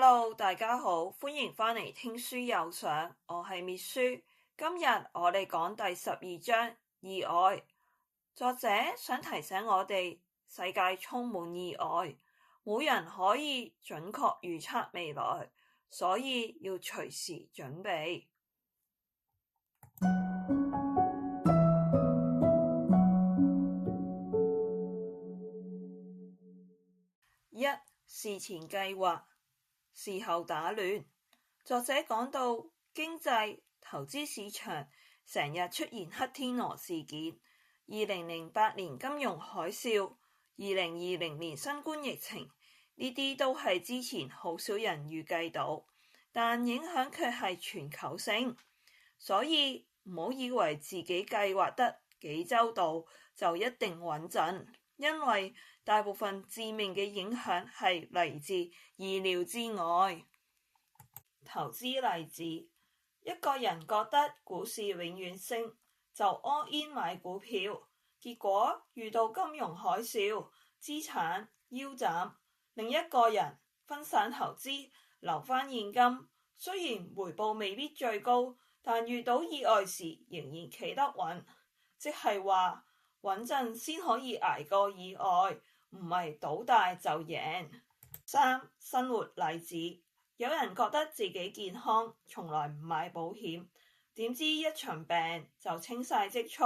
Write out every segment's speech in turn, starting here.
Hello，大家好，歡迎返嚟聽書有賞，我係滅書。今日我哋講第12章意外。作者想提醒我哋，世界充滿意外，冇人可以準確預測未來，所以要隨時準備。一、事前計劃，事後打亂。作者講到經濟、投資市場成日出現黑天鵝事件，2008年金融海嘯、2020年新冠疫情，呢啲都係之前好少人預計到，但影響卻係全球性。所以唔好以為自己計劃得幾周到就一定穩陣，因為大部分致命嘅影響係嚟自意料之外。投資例子，一個人覺得股市永遠升，就 all in 買股票，結果遇到金融海嘯，資產腰斬。另一個人分散投資，留返現金，雖然回報未必最高，但遇到意外時仍然企得穩，即係話穩陣先可以捱過意外，唔係賭大就贏。三、生活例子，有人覺得自己健康，從來唔買保險，點知一場病就清晒積蓄。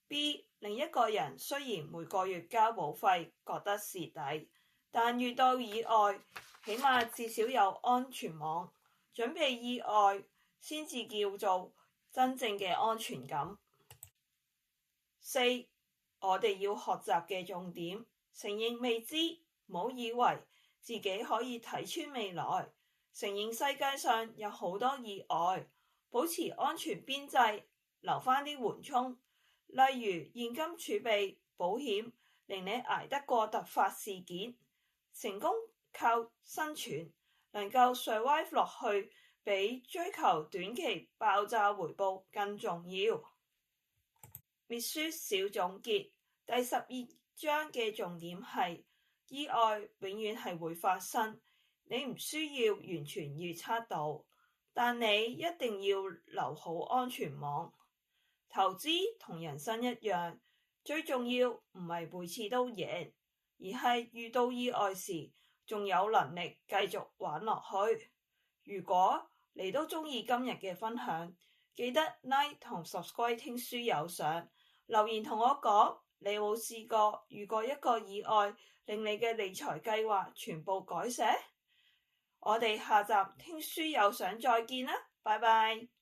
B、另一個人雖然每個月交保費覺得蝕底，但遇到意外，起碼至少有安全網，準備意外先至叫做真正嘅安全感。四、我哋要學習嘅重點，承認未知，唔好以為自己可以睇穿未來，承認世界上有好多意外，保持安全邊際，留返啲緩衝，例如現金儲備、保險，令你捱得過突發事件。成功靠生存，能夠 survive 落去，比追求短期爆炸回報更重要。滅書小總結，第12章嘅重點係意外永遠係會發生，你唔需要完全預測到，但你一定要留好安全網。投資同人生一樣，最重要唔係每次都贏，而係遇到意外時仲有能力繼續玩落去。如果你都鍾意今日嘅分享，記得 like 同 subscribe 聽書有賞，留言同我講你有冇試過遇過一個意外令你嘅理財計劃全部改寫。我哋下集聽書有賞再見啦，拜拜。